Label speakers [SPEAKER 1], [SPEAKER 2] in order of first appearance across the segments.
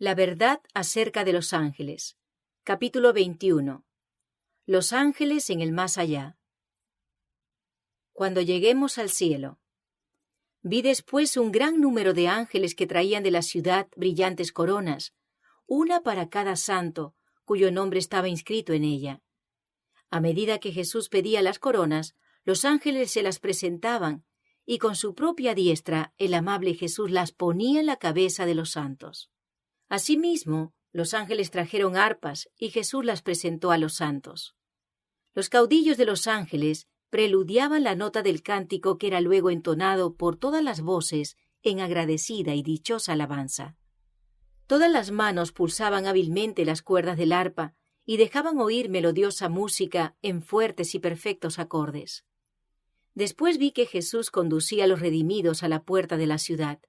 [SPEAKER 1] La verdad acerca de los ángeles. Capítulo 21. Los ángeles en el más allá. Cuando lleguemos al cielo. Vi después un gran número de ángeles que traían de la ciudad brillantes coronas, una para cada santo, cuyo nombre estaba inscrito en ella. A medida que Jesús pedía las coronas, los ángeles se las presentaban, y con su propia diestra el amable Jesús las ponía en la cabeza de los santos. Asimismo, los ángeles trajeron arpas, y Jesús las presentó a los santos. Los caudillos de los ángeles preludiaban la nota del cántico que era luego entonado por todas las voces en agradecida y dichosa alabanza. Todas las manos pulsaban hábilmente las cuerdas del arpa y dejaban oír melodiosa música en fuertes y perfectos acordes. Después vi que Jesús conducía a los redimidos a la puerta de la ciudad.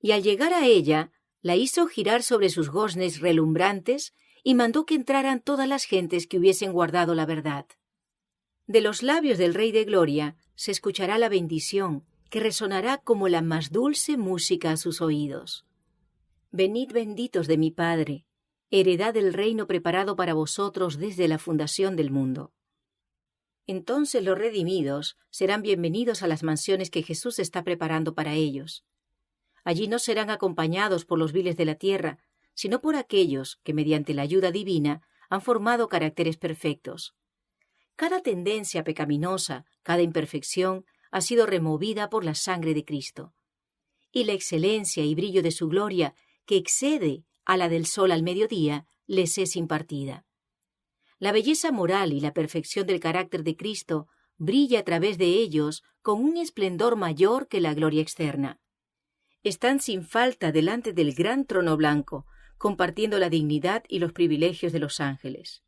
[SPEAKER 1] Y al llegar a ella, la hizo girar sobre sus goznes relumbrantes y mandó que entraran todas las gentes que hubiesen guardado la verdad. De los labios del Rey de Gloria se escuchará la bendición, que resonará como la más dulce música a sus oídos. Venid benditos de mi Padre, heredad del reino preparado para vosotros desde la fundación del mundo. Entonces los redimidos serán bienvenidos a las mansiones que Jesús está preparando para ellos. Allí no serán acompañados por los viles de la tierra, sino por aquellos que mediante la ayuda divina han formado caracteres perfectos. Cada tendencia pecaminosa, cada imperfección, ha sido removida por la sangre de Cristo. Y la excelencia y brillo de su gloria, que excede a la del sol al mediodía, les es impartida. La belleza moral y la perfección del carácter de Cristo brilla a través de ellos con un esplendor mayor que la gloria externa. Están sin falta delante del gran trono blanco, compartiendo la dignidad y los privilegios de los ángeles.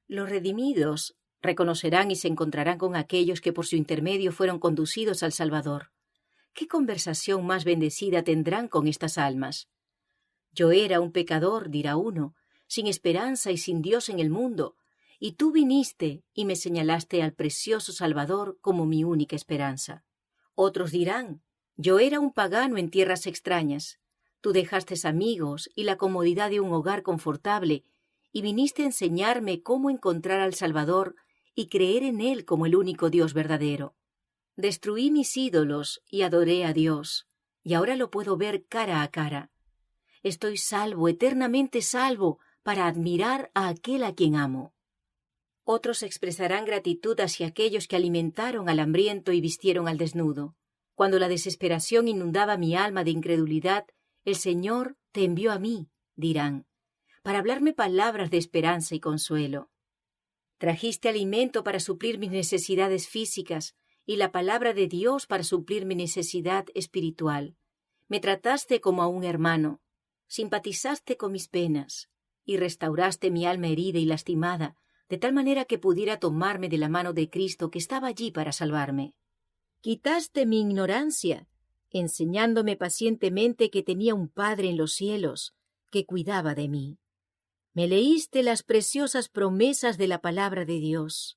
[SPEAKER 1] Los redimidos reconocerán y se encontrarán con aquellos que por su intermedio fueron conducidos al Salvador. ¿Qué conversación más bendecida tendrán con estas almas? Yo era un pecador, dirá uno, sin esperanza y sin Dios en el mundo, y tú viniste y me señalaste al precioso Salvador como mi única esperanza. Otros dirán, yo era un pagano en tierras extrañas. Tú dejaste amigos y la comodidad de un hogar confortable y viniste a enseñarme cómo encontrar al Salvador y creer en Él como el único Dios verdadero. Destruí mis ídolos y adoré a Dios, y ahora lo puedo ver cara a cara. Estoy salvo, eternamente salvo, para admirar a aquel a quien amo. Otros expresarán gratitud hacia aquellos que alimentaron al hambriento y vistieron al desnudo. Cuando la desesperación inundaba mi alma de incredulidad, el Señor te envió a mí, dirán, para hablarme palabras de esperanza y consuelo. Trajiste alimento para suplir mis necesidades físicas y la palabra de Dios para suplir mi necesidad espiritual. Me trataste como a un hermano, simpatizaste con mis penas y restauraste mi alma herida y lastimada, de tal manera que pudiera tomarme de la mano de Cristo que estaba allí para salvarme. Quitaste mi ignorancia, enseñándome pacientemente que tenía un Padre en los cielos que cuidaba de mí. Me leíste las preciosas promesas de la palabra de Dios.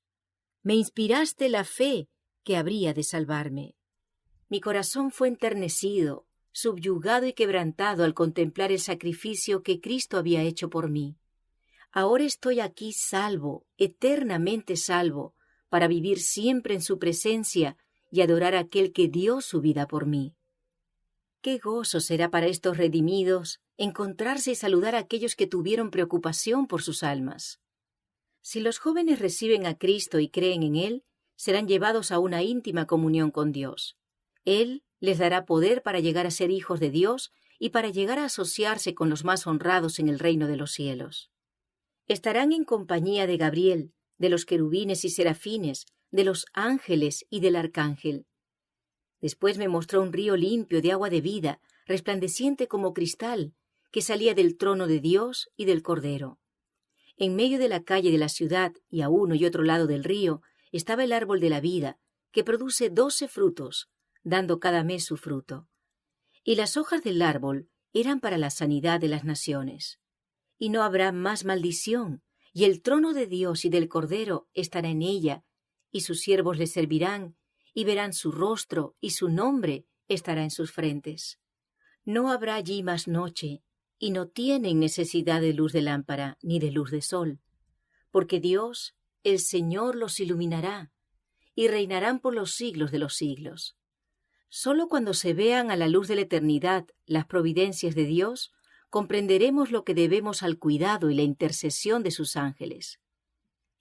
[SPEAKER 1] Me inspiraste la fe que habría de salvarme. Mi corazón fue enternecido, subyugado y quebrantado al contemplar el sacrificio que Cristo había hecho por mí. Ahora estoy aquí salvo, eternamente salvo, para vivir siempre en su presencia y adorar a aquel que dio su vida por mí. Qué gozo será para estos redimidos encontrarse y saludar a aquellos que tuvieron preocupación por sus almas. Si los jóvenes reciben a Cristo y creen en Él, serán llevados a una íntima comunión con Dios. Él les dará poder para llegar a ser hijos de Dios y para llegar a asociarse con los más honrados en el reino de los cielos. Estarán en compañía de Gabriel, de los querubines y serafines, de los ángeles y del arcángel. Después me mostró un río limpio de agua de vida, resplandeciente como cristal, que salía del trono de Dios y del Cordero. En medio de la calle de la ciudad y a uno y otro lado del río estaba el árbol de la vida, que produce 12 frutos, dando cada mes su fruto. Y las hojas del árbol eran para la sanidad de las naciones. Y no habrá más maldición, y el trono de Dios y del Cordero estará en ella, y sus siervos le servirán, y verán su rostro, y su nombre estará en sus frentes. No habrá allí más noche, y no tienen necesidad de luz de lámpara ni de luz de sol, porque Dios, el Señor, los iluminará, y reinarán por los siglos de los siglos. Solo cuando se vean a la luz de la eternidad las providencias de Dios, comprenderemos lo que debemos al cuidado y la intercesión de sus ángeles.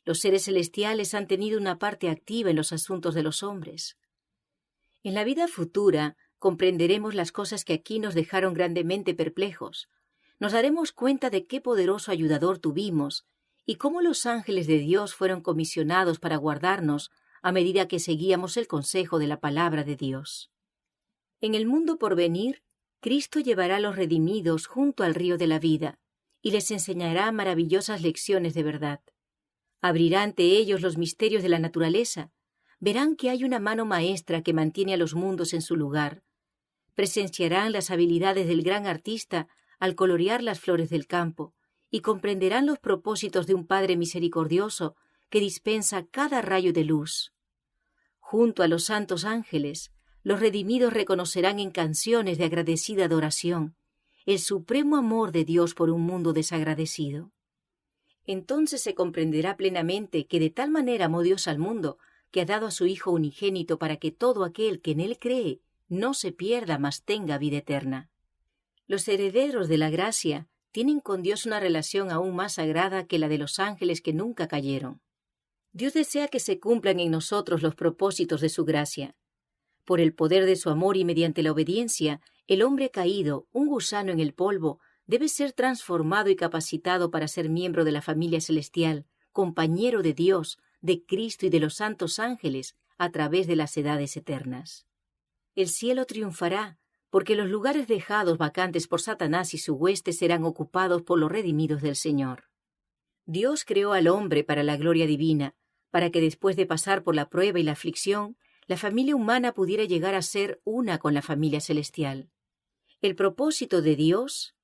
[SPEAKER 1] Los seres celestiales han tenido una parte activa en los asuntos de los hombres. En la vida futura comprenderemos las cosas que aquí nos dejaron grandemente perplejos. Nos daremos cuenta de qué poderoso ayudador tuvimos y cómo los ángeles de Dios fueron comisionados para guardarnos a medida que seguíamos el consejo de la palabra de Dios. En el mundo por venir, Cristo llevará a los redimidos junto al río de la vida y les enseñará maravillosas lecciones de verdad. Abrirá ante ellos los misterios de la naturaleza. Verán que hay una mano maestra que mantiene a los mundos en su lugar. Presenciarán las habilidades del gran artista al colorear las flores del campo y comprenderán los propósitos de un Padre misericordioso que dispensa cada rayo de luz. Junto a los santos ángeles, los redimidos reconocerán en canciones de agradecida adoración el supremo amor de Dios por un mundo desagradecido. Entonces se comprenderá plenamente que de tal manera amó Dios al mundo que ha dado a su Hijo unigénito para que todo aquel que en él cree no se pierda, mas tenga vida eterna. Los herederos de la gracia tienen con Dios una relación aún más sagrada que la de los ángeles que nunca cayeron. Dios desea que se cumplan en nosotros los propósitos de su gracia. Por el poder de su amor y mediante la obediencia, el hombre caído, un gusano en el polvo, debe ser transformado y capacitado para ser miembro de la familia celestial, compañero de Dios, de Cristo y de los santos ángeles a través de las edades eternas. El cielo triunfará, porque los lugares dejados vacantes por Satanás y su hueste serán ocupados por los redimidos del Señor. Dios creó al hombre para la gloria divina, para que después de pasar por la prueba y la aflicción, la familia humana pudiera llegar a ser una con la familia celestial. El propósito de Dios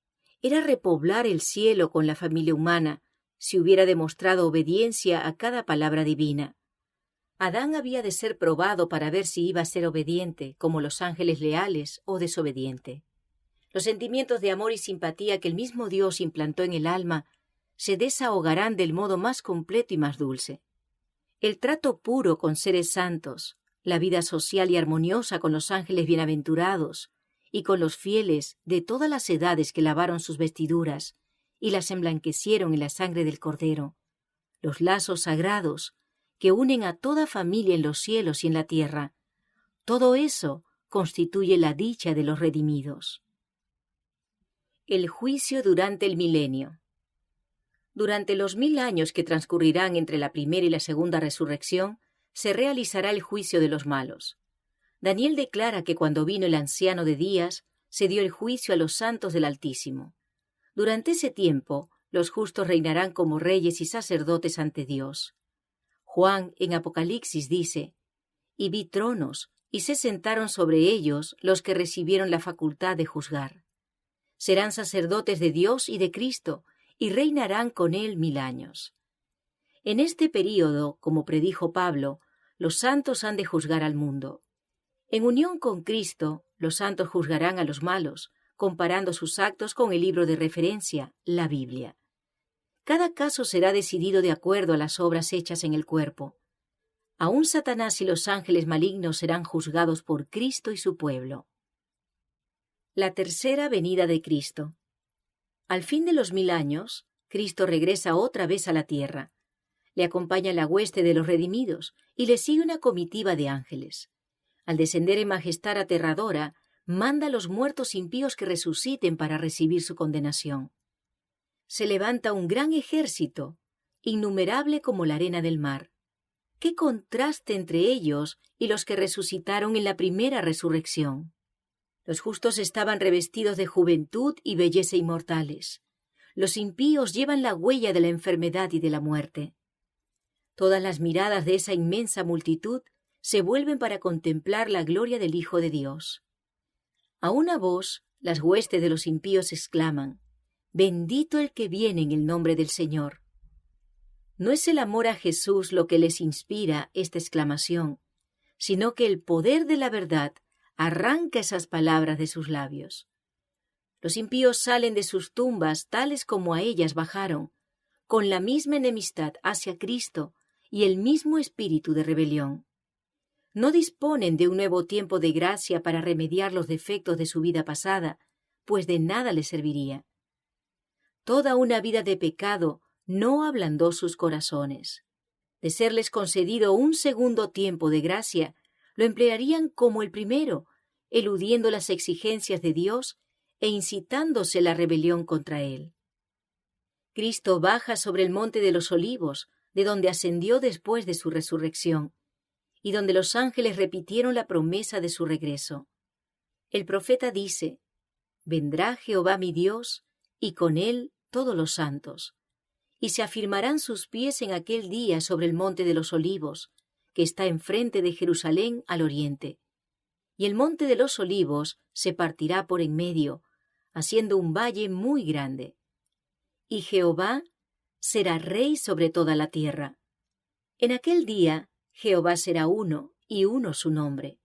[SPEAKER 1] era repoblar el cielo con la familia humana, si hubiera demostrado obediencia a cada palabra divina. Adán había de ser probado para ver si iba a ser obediente, como los ángeles leales, o desobediente. Los sentimientos de amor y simpatía que el mismo Dios implantó en el alma se desahogarán del modo más completo y más dulce. El trato puro con seres santos, la vida social y armoniosa con los ángeles bienaventurados y con los fieles de todas las edades que lavaron sus vestiduras y las emblanquecieron en la sangre del Cordero, los lazos sagrados que unen a toda familia en los cielos y en la tierra, todo eso constituye la dicha de los redimidos. El juicio durante el milenio. Durante los 1000 años que transcurrirán entre la primera y la segunda resurrección, se realizará el juicio de los malos. Daniel declara que cuando vino el anciano de días, se dio el juicio a los santos del Altísimo. Durante ese tiempo, los justos reinarán como reyes y sacerdotes ante Dios. Juan, en Apocalipsis, dice: «Y vi tronos, y se sentaron sobre ellos los que recibieron la facultad de juzgar. Serán sacerdotes de Dios y de Cristo, y reinarán con él 1000 años». En este período, como predijo Pablo, los santos han de juzgar al mundo. En unión con Cristo, los santos juzgarán a los malos, comparando sus actos con el libro de referencia, la Biblia. Cada caso será decidido de acuerdo a las obras hechas en el cuerpo. Aún Satanás y los ángeles malignos serán juzgados por Cristo y su pueblo. La tercera venida de Cristo. Al fin de los 1000 años, Cristo regresa otra vez a la tierra. Le acompaña la hueste de los redimidos y le sigue una comitiva de ángeles. Al descender en majestad aterradora, manda a los muertos impíos que resuciten para recibir su condenación. Se levanta un gran ejército, innumerable como la arena del mar. ¡Qué contraste entre ellos y los que resucitaron en la primera resurrección! Los justos estaban revestidos de juventud y belleza inmortales. Los impíos llevan la huella de la enfermedad y de la muerte. Todas las miradas de esa inmensa multitud se vuelven para contemplar la gloria del Hijo de Dios. A una voz, las huestes de los impíos exclaman: «Bendito el que viene en el nombre del Señor». No es el amor a Jesús lo que les inspira esta exclamación, sino que el poder de la verdad arranca esas palabras de sus labios. Los impíos salen de sus tumbas tales como a ellas bajaron, con la misma enemistad hacia Cristo y el mismo espíritu de rebelión. No disponen de un nuevo tiempo de gracia para remediar los defectos de su vida pasada, pues de nada les serviría. Toda una vida de pecado no ablandó sus corazones. De serles concedido un segundo tiempo de gracia, lo emplearían como el primero, eludiendo las exigencias de Dios e incitándose la rebelión contra Él. Cristo baja sobre el monte de los Olivos, de donde ascendió después de su resurrección, y donde los ángeles repitieron la promesa de su regreso. El profeta dice: «Vendrá Jehová mi Dios, y con él todos los santos, y se afirmarán sus pies en aquel día sobre el monte de los Olivos, que está enfrente de Jerusalén al oriente. Y el monte de los Olivos se partirá por en medio, haciendo un valle muy grande. Y Jehová será rey sobre toda la tierra. En aquel día Jehová será uno, y uno su nombre.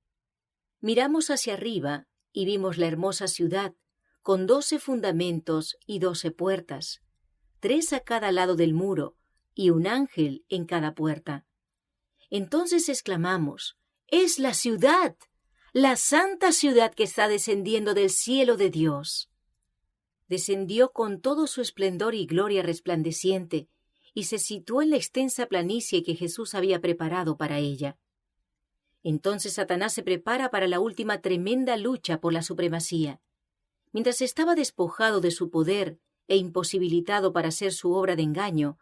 [SPEAKER 1] Miramos hacia arriba, y vimos la hermosa ciudad, con 12 fundamentos y 12 puertas, 3 a cada lado del muro, y un ángel en cada puerta. Entonces exclamamos: «¡Es la ciudad! ¡La santa ciudad que está descendiendo del cielo de Dios!». Descendió con todo su esplendor y gloria resplandeciente, y se situó en la extensa planicie que Jesús había preparado para ella. Entonces Satanás se prepara para la última tremenda lucha por la supremacía. Mientras estaba despojado de su poder e imposibilitado para hacer su obra de engaño,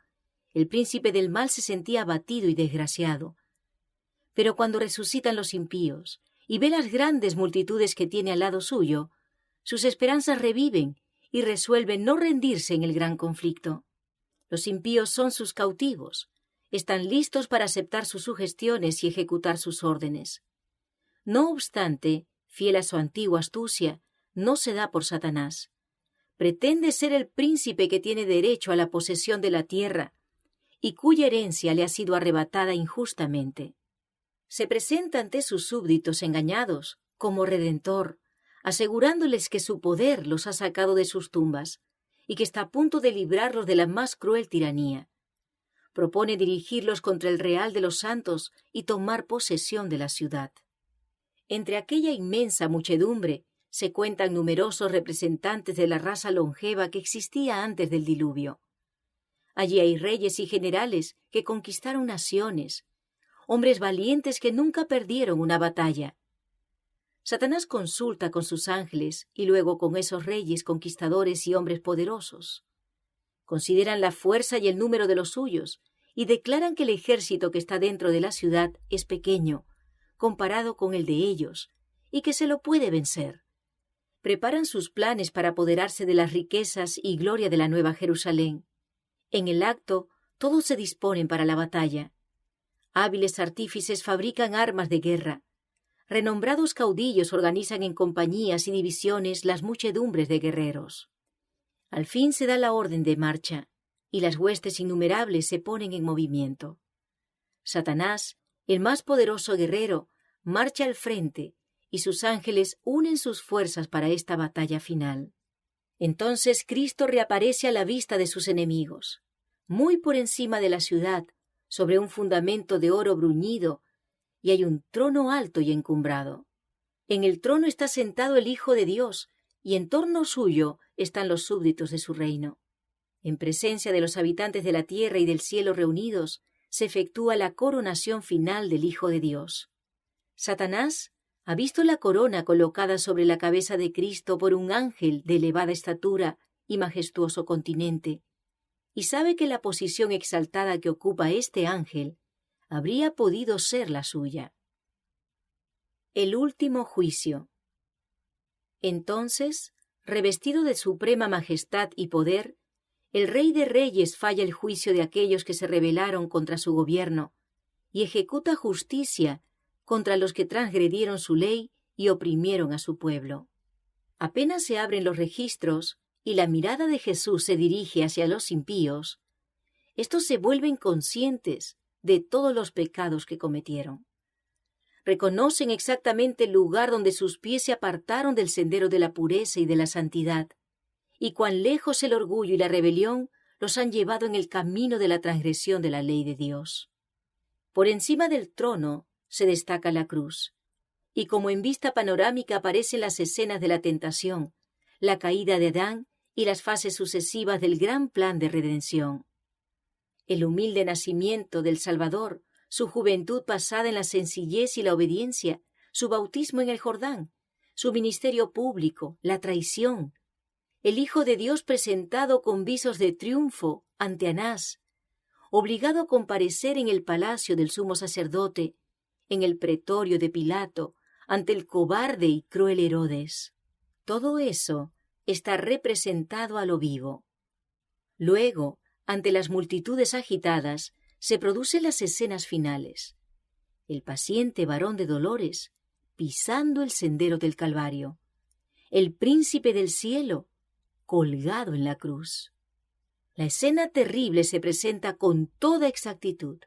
[SPEAKER 1] el príncipe del mal se sentía abatido y desgraciado. Pero cuando resucitan los impíos y ve las grandes multitudes que tiene al lado suyo, sus esperanzas reviven y resuelven no rendirse en el gran conflicto. Los impíos son sus cautivos, están listos para aceptar sus sugestiones y ejecutar sus órdenes. No obstante, fiel a su antigua astucia, no se da por Satanás. Pretende ser el príncipe que tiene derecho a la posesión de la tierra y cuya herencia le ha sido arrebatada injustamente. Se presenta ante sus súbditos engañados como redentor, asegurándoles que su poder los ha sacado de sus tumbas y que está a punto de librarlos de la más cruel tiranía. Propone dirigirlos contra el real de los santos y tomar posesión de la ciudad. Entre aquella inmensa muchedumbre se cuentan numerosos representantes de la raza longeva que existía antes del diluvio. Allí hay reyes y generales que conquistaron naciones, hombres valientes que nunca perdieron una batalla. Satanás consulta con sus ángeles y luego con esos reyes conquistadores y hombres poderosos. Consideran la fuerza y el número de los suyos y declaran que el ejército que está dentro de la ciudad es pequeño, comparado con el de ellos, y que se lo puede vencer. Preparan sus planes para apoderarse de las riquezas y gloria de la Nueva Jerusalén. En el acto, todos se disponen para la batalla. Hábiles artífices fabrican armas de guerra. Renombrados caudillos organizan en compañías y divisiones las muchedumbres de guerreros. Al fin se da la orden de marcha, y las huestes innumerables se ponen en movimiento. Satanás, el más poderoso guerrero, marcha al frente, y sus ángeles unen sus fuerzas para esta batalla final. Entonces Cristo reaparece a la vista de sus enemigos. Muy por encima de la ciudad, sobre un fundamento de oro bruñido, y hay un trono alto y encumbrado. En el trono está sentado el Hijo de Dios, y en torno suyo están los súbditos de su reino. En presencia de los habitantes de la tierra y del cielo reunidos, se efectúa la coronación final del Hijo de Dios. Satanás ha visto la corona colocada sobre la cabeza de Cristo por un ángel de elevada estatura y majestuoso continente, y sabe que la posición exaltada que ocupa este ángel habría podido ser la suya. El último juicio. Entonces, revestido de suprema majestad y poder, el Rey de Reyes falla el juicio de aquellos que se rebelaron contra su gobierno y ejecuta justicia contra los que transgredieron su ley y oprimieron a su pueblo. Apenas se abren los registros y la mirada de Jesús se dirige hacia los impíos, estos se vuelven conscientes de todos los pecados que cometieron. Reconocen exactamente el lugar donde sus pies se apartaron del sendero de la pureza y de la santidad, y cuán lejos el orgullo y la rebelión los han llevado en el camino de la transgresión de la ley de Dios. Por encima del trono se destaca la cruz, y como en vista panorámica aparecen las escenas de la tentación, la caída de Adán y las fases sucesivas del gran plan de redención. El humilde nacimiento del Salvador, su juventud pasada en la sencillez y la obediencia, su bautismo en el Jordán, su ministerio público, la traición, el Hijo de Dios presentado con visos de triunfo ante Anás, obligado a comparecer en el palacio del sumo sacerdote, en el pretorio de Pilato, ante el cobarde y cruel Herodes. Todo eso está representado a lo vivo. Luego, ante las multitudes agitadas, se producen las escenas finales. El paciente varón de dolores, pisando el sendero del Calvario. El príncipe del cielo, colgado en la cruz. La escena terrible se presenta con toda exactitud.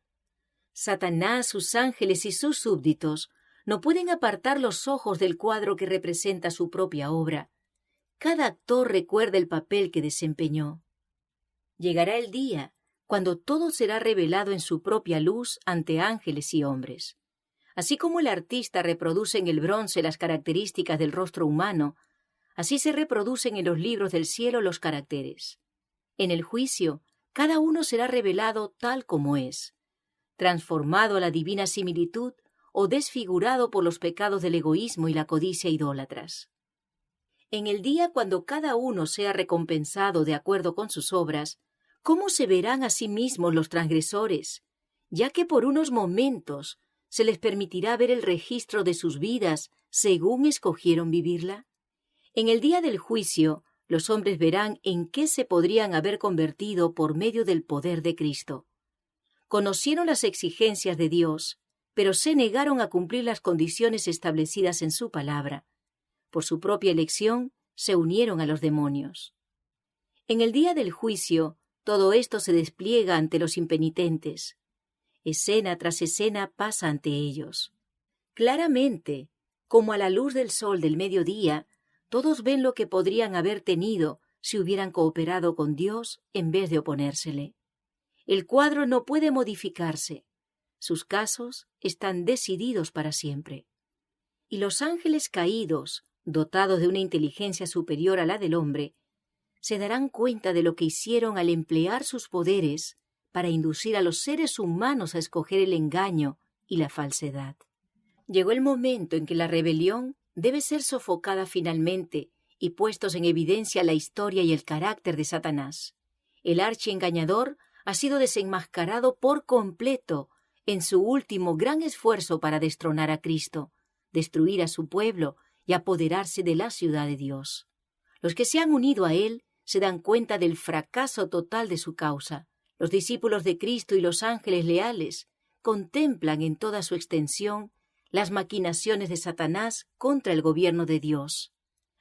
[SPEAKER 1] Satanás, sus ángeles y sus súbditos no pueden apartar los ojos del cuadro que representa su propia obra. Cada actor recuerda el papel que desempeñó. Llegará el día cuando todo será revelado en su propia luz ante ángeles y hombres. Así como el artista reproduce en el bronce las características del rostro humano, así se reproducen en los libros del cielo los caracteres. En el juicio, cada uno será revelado tal como es, transformado a la divina similitud o desfigurado por los pecados del egoísmo y la codicia idólatras. En el día cuando cada uno sea recompensado de acuerdo con sus obras, ¿cómo se verán a sí mismos los transgresores? Ya que por unos momentos se les permitirá ver el registro de sus vidas según escogieron vivirla. En el día del juicio, los hombres verán en qué se podrían haber convertido por medio del poder de Cristo. Conocieron las exigencias de Dios, pero se negaron a cumplir las condiciones establecidas en su palabra. Por su propia elección, se unieron a los demonios. En el día del juicio, todo esto se despliega ante los impenitentes. Escena tras escena pasa ante ellos. Claramente, como a la luz del sol del mediodía, todos ven lo que podrían haber tenido si hubieran cooperado con Dios en vez de oponérsele. El cuadro no puede modificarse. Sus casos están decididos para siempre. Y los ángeles caídos, dotados de una inteligencia superior a la del hombre, se darán cuenta de lo que hicieron al emplear sus poderes para inducir a los seres humanos a escoger el engaño y la falsedad. Llegó el momento en que la rebelión debe ser sofocada finalmente y puestos en evidencia la historia y el carácter de Satanás. El archiengañador ha sido desenmascarado por completo en su último gran esfuerzo para destronar a Cristo, destruir a su pueblo y apoderarse de la ciudad de Dios. Los que se han unido a él se dan cuenta del fracaso total de su causa. Los discípulos de Cristo y los ángeles leales contemplan en toda su extensión las maquinaciones de Satanás contra el gobierno de Dios.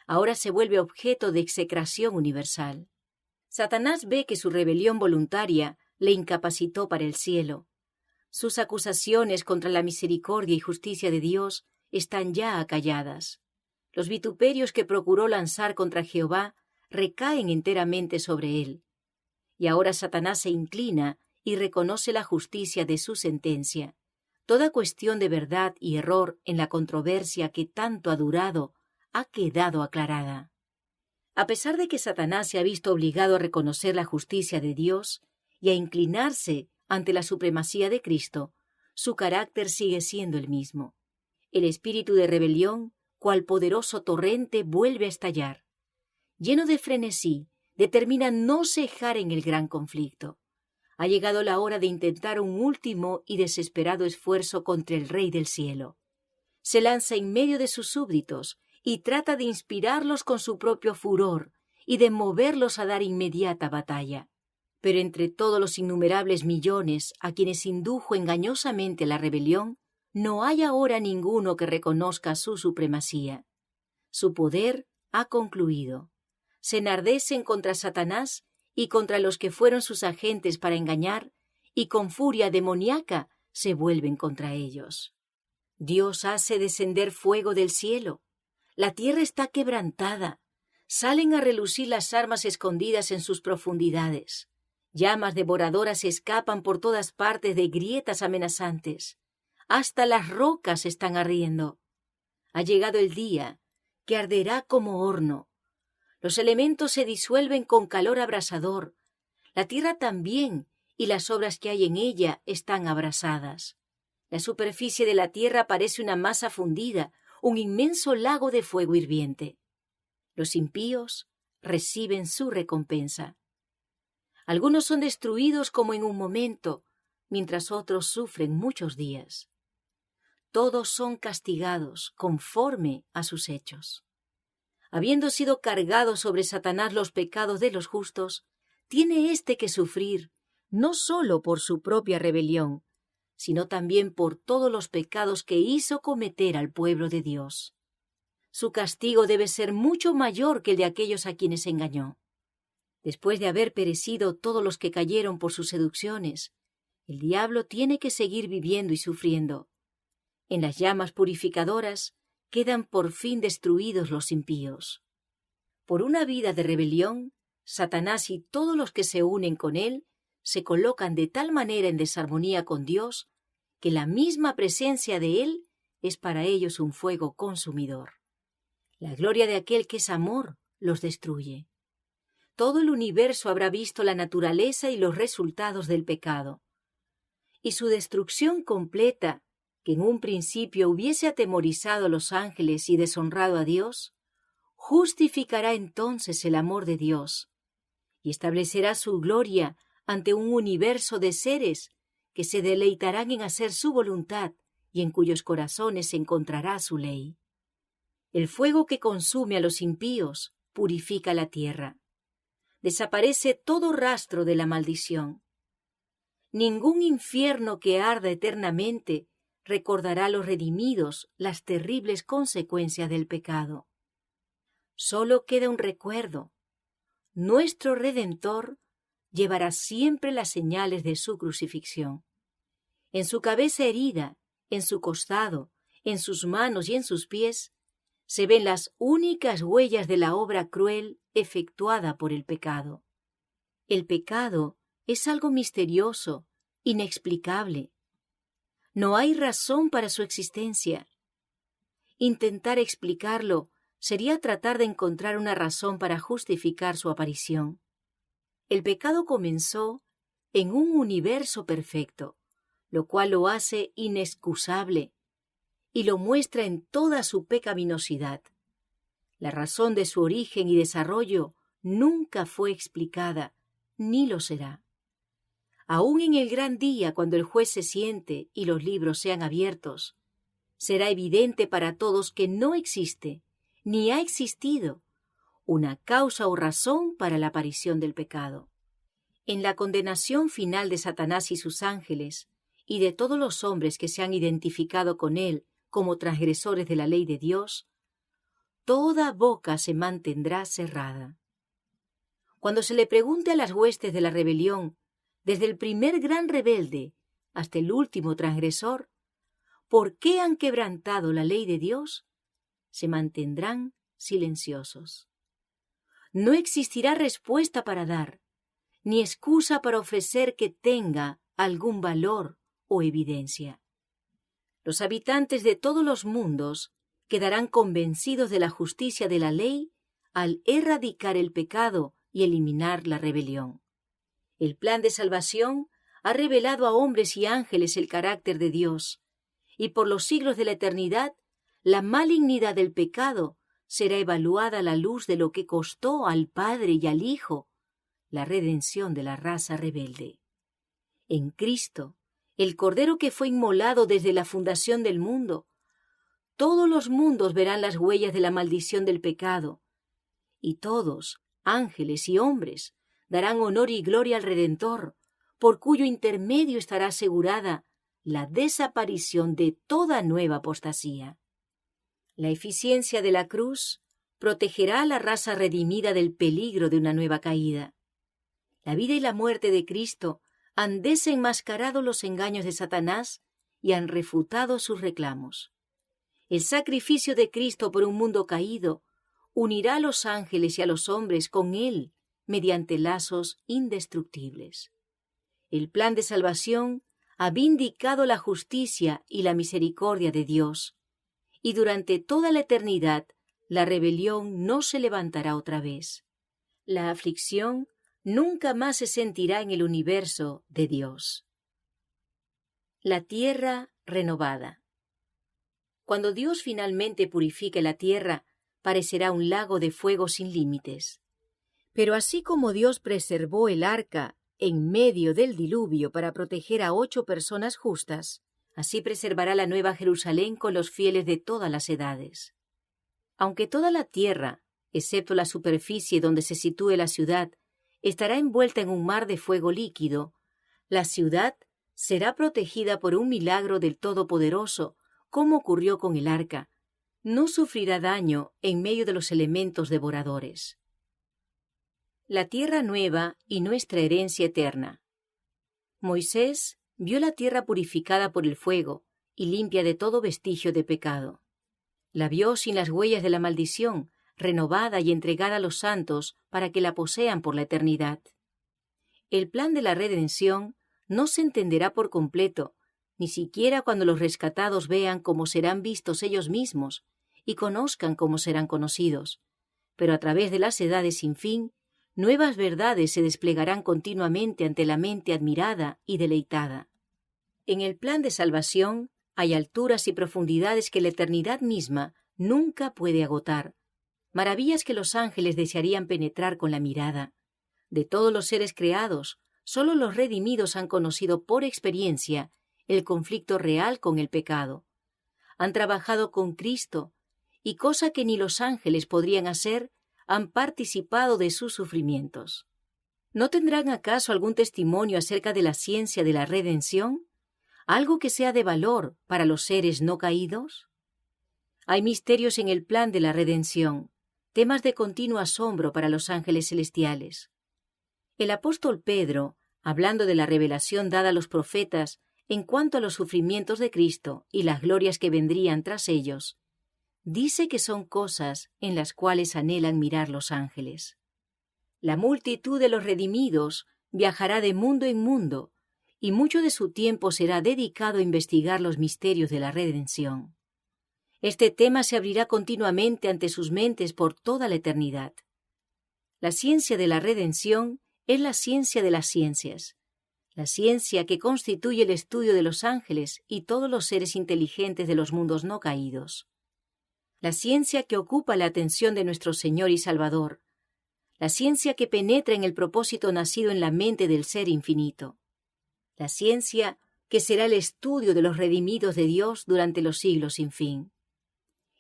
[SPEAKER 1] Ahora se vuelve objeto de execración universal. Satanás ve que su rebelión voluntaria le incapacitó para el cielo. Sus acusaciones contra la misericordia y justicia de Dios están ya acalladas. Los vituperios que procuró lanzar contra Jehová recaen enteramente sobre él. Y ahora Satanás se inclina y reconoce la justicia de su sentencia. Toda cuestión de verdad y error en la controversia que tanto ha durado ha quedado aclarada. A pesar de que Satanás se ha visto obligado a reconocer la justicia de Dios y a inclinarse ante la supremacía de Cristo, su carácter sigue siendo el mismo. El espíritu de rebelión, cual poderoso torrente, vuelve a estallar. Lleno de frenesí, determina no cejar en el gran conflicto. Ha llegado la hora de intentar un último y desesperado esfuerzo contra el Rey del Cielo. Se lanza en medio de sus súbditos y trata de inspirarlos con su propio furor y de moverlos a dar inmediata batalla. Pero entre todos los innumerables millones a quienes indujo engañosamente a la rebelión, no hay ahora ninguno que reconozca su supremacía. Su poder ha concluido. Se enardecen contra Satanás y contra los que fueron sus agentes para engañar, y con furia demoníaca se vuelven contra ellos. Dios hace descender fuego del cielo. La tierra está quebrantada. Salen a relucir las armas escondidas en sus profundidades. Llamas devoradoras escapan por todas partes de grietas amenazantes. Hasta las rocas están ardiendo. Ha llegado el día que arderá como horno. Los elementos se disuelven con calor abrasador. La tierra también, y las obras que hay en ella están abrasadas. La superficie de la tierra parece una masa fundida, un inmenso lago de fuego hirviente. Los impíos reciben su recompensa. Algunos son destruidos como en un momento, mientras otros sufren muchos días. Todos son castigados conforme a sus hechos. Habiendo sido cargados sobre Satanás los pecados de los justos, tiene éste que sufrir, no sólo por su propia rebelión, sino también por todos los pecados que hizo cometer al pueblo de Dios. Su castigo debe ser mucho mayor que el de aquellos a quienes engañó. Después de haber perecido todos los que cayeron por sus seducciones, el diablo tiene que seguir viviendo y sufriendo. En las llamas purificadoras quedan por fin destruidos los impíos. Por una vida de rebelión, Satanás y todos los que se unen con él se colocan de tal manera en desarmonía con Dios que la misma presencia de él es para ellos un fuego consumidor. La gloria de aquel que es amor los destruye. Todo el universo habrá visto la naturaleza y los resultados del pecado. Y su destrucción completa, que en un principio hubiese atemorizado a los ángeles y deshonrado a Dios, justificará entonces el amor de Dios y establecerá su gloria ante un universo de seres que se deleitarán en hacer su voluntad y en cuyos corazones se encontrará su ley. El fuego que consume a los impíos purifica la tierra. Desaparece todo rastro de la maldición. Ningún infierno que arda eternamente recordará a los redimidos las terribles consecuencias del pecado. Solo queda un recuerdo. Nuestro Redentor llevará siempre las señales de su crucifixión. En su cabeza herida, en su costado, en sus manos y en sus pies, se ven las únicas huellas de la obra cruel efectuada por el pecado. El pecado es algo misterioso, inexplicable. No hay razón para su existencia. Intentar explicarlo sería tratar de encontrar una razón para justificar su aparición. El pecado comenzó en un universo perfecto, lo cual lo hace inexcusable y lo muestra en toda su pecaminosidad. La razón de su origen y desarrollo nunca fue explicada, ni lo será. Aún en el gran día, cuando el juez se siente y los libros sean abiertos, será evidente para todos que no existe, ni ha existido, una causa o razón para la aparición del pecado. En la condenación final de Satanás y sus ángeles, y de todos los hombres que se han identificado con él como transgresores de la ley de Dios, toda boca se mantendrá cerrada. Cuando se le pregunte a las huestes de la rebelión, desde el primer gran rebelde hasta el último transgresor, ¿por qué han quebrantado la ley de Dios?, se mantendrán silenciosos. No existirá respuesta para dar, ni excusa para ofrecer que tenga algún valor o evidencia. Los habitantes de todos los mundos quedarán convencidos de la justicia de la ley al erradicar el pecado y eliminar la rebelión. El plan de salvación ha revelado a hombres y ángeles el carácter de Dios, y por los siglos de la eternidad, la malignidad del pecado será evaluada a la luz de lo que costó al Padre y al Hijo la redención de la raza rebelde. En Cristo, el Cordero que fue inmolado desde la fundación del mundo, todos los mundos verán las huellas de la maldición del pecado, y todos, ángeles y hombres, darán honor y gloria al Redentor, por cuyo intermedio estará asegurada la desaparición de toda nueva apostasía. La eficiencia de la cruz protegerá a la raza redimida del peligro de una nueva caída. La vida y la muerte de Cristo han desenmascarado los engaños de Satanás y han refutado sus reclamos. El sacrificio de Cristo por un mundo caído unirá a los ángeles y a los hombres con Él mediante lazos indestructibles. El plan de salvación ha vindicado la justicia y la misericordia de Dios, y durante toda la eternidad la rebelión no se levantará otra vez. La aflicción nunca más se sentirá en el universo de Dios. La tierra renovada. Cuando Dios finalmente purifique la tierra, parecerá un lago de fuego sin límites. Pero así como Dios preservó el arca en medio del diluvio para proteger a 8 personas justas, así preservará la Nueva Jerusalén con los fieles de todas las edades. Aunque toda la tierra, excepto la superficie donde se sitúe la ciudad, estará envuelta en un mar de fuego líquido, la ciudad será protegida por un milagro del Todopoderoso, como ocurrió con el arca. No sufrirá daño en medio de los elementos devoradores. La tierra nueva y nuestra herencia eterna. Moisés vio la tierra purificada por el fuego y limpia de todo vestigio de pecado. La vio sin las huellas de la maldición, renovada y entregada a los santos para que la posean por la eternidad. El plan de la redención no se entenderá por completo, ni siquiera cuando los rescatados vean cómo serán vistos ellos mismos y conozcan cómo serán conocidos. Pero a través de las edades sin fin, nuevas verdades se desplegarán continuamente ante la mente admirada y deleitada. En el plan de salvación hay alturas y profundidades que la eternidad misma nunca puede agotar, maravillas que los ángeles desearían penetrar con la mirada. De todos los seres creados, solo los redimidos han conocido por experiencia el conflicto real con el pecado. Han trabajado con Cristo y, cosa que ni los ángeles podrían hacer, han participado de sus sufrimientos. ¿No tendrán acaso algún testimonio acerca de la ciencia de la redención? ¿Algo que sea de valor para los seres no caídos? Hay misterios en el plan de la redención, temas de continuo asombro para los ángeles celestiales. El apóstol Pedro, hablando de la revelación dada a los profetas en cuanto a los sufrimientos de Cristo y las glorias que vendrían tras ellos, dice que son cosas en las cuales anhelan mirar los ángeles. La multitud de los redimidos viajará de mundo en mundo, y mucho de su tiempo será dedicado a investigar los misterios de la redención. Este tema se abrirá continuamente ante sus mentes por toda la eternidad. La ciencia de la redención es la ciencia de las ciencias, la ciencia que constituye el estudio de los ángeles y todos los seres inteligentes de los mundos no caídos. La ciencia que ocupa la atención de nuestro Señor y Salvador, la ciencia que penetra en el propósito nacido en la mente del Ser infinito, la ciencia que será el estudio de los redimidos de Dios durante los siglos sin fin.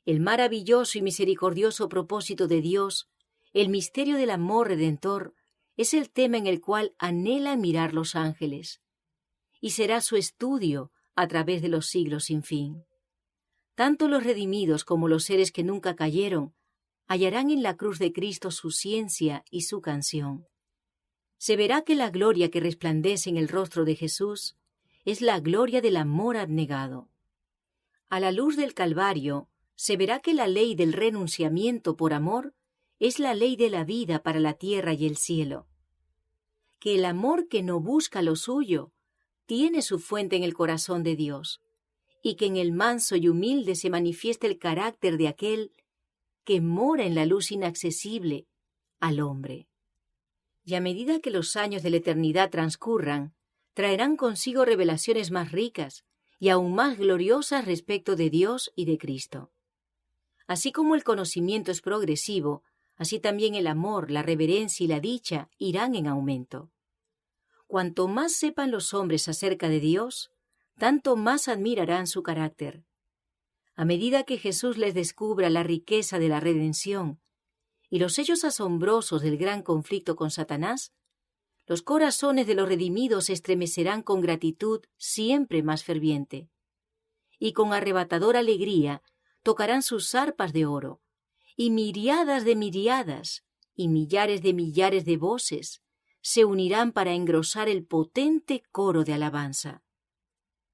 [SPEAKER 1] El maravilloso y misericordioso propósito de Dios, el misterio del amor redentor, es el tema en el cual anhelan mirar los ángeles, y será su estudio a través de los siglos sin fin. Tanto los redimidos como los seres que nunca cayeron hallarán en la cruz de Cristo su ciencia y su canción. Se verá que la gloria que resplandece en el rostro de Jesús es la gloria del amor abnegado. A la luz del Calvario se verá que la ley del renunciamiento por amor es la ley de la vida para la tierra y el cielo. Que el amor que no busca lo suyo tiene su fuente en el corazón de Dios, y que en el manso y humilde se manifiesta el carácter de aquel que mora en la luz inaccesible al hombre. Y a medida que los años de la eternidad transcurran, traerán consigo revelaciones más ricas y aún más gloriosas respecto de Dios y de Cristo. Así como el conocimiento es progresivo, así también el amor, la reverencia y la dicha irán en aumento. Cuanto más sepan los hombres acerca de Dios, tanto más admirarán su carácter. A medida que Jesús les descubra la riqueza de la redención y los hechos asombrosos del gran conflicto con Satanás, los corazones de los redimidos se estremecerán con gratitud siempre más ferviente, y con arrebatadora alegría tocarán sus arpas de oro, y miriadas de miriadas y millares de voces se unirán para engrosar el potente coro de alabanza.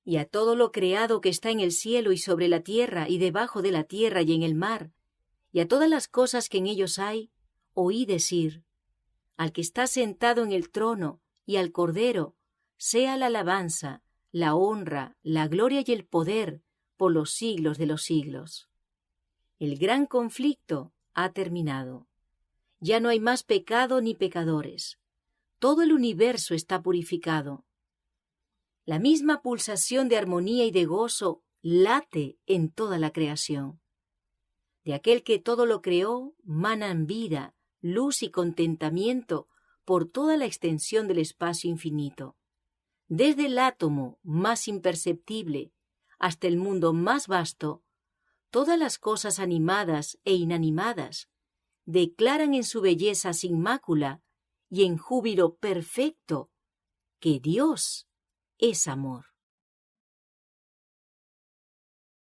[SPEAKER 1] Y a todo lo creado que está en el cielo y sobre la tierra y debajo de la tierra y en el mar, y a todas las cosas que en ellos hay, oí decir: al que está sentado en el trono y al Cordero, sea la alabanza, la honra, la gloria y el poder por los siglos de los siglos. El gran conflicto ha terminado. Ya no hay más pecado ni pecadores. Todo el universo está purificado. La misma pulsación de armonía y de gozo late en toda la creación. De aquel que todo lo creó, manan vida, luz y contentamiento por toda la extensión del espacio infinito. Desde el átomo más imperceptible hasta el mundo más vasto, todas las cosas animadas e inanimadas declaran en su belleza sin mácula y en júbilo perfecto que Dios es amor.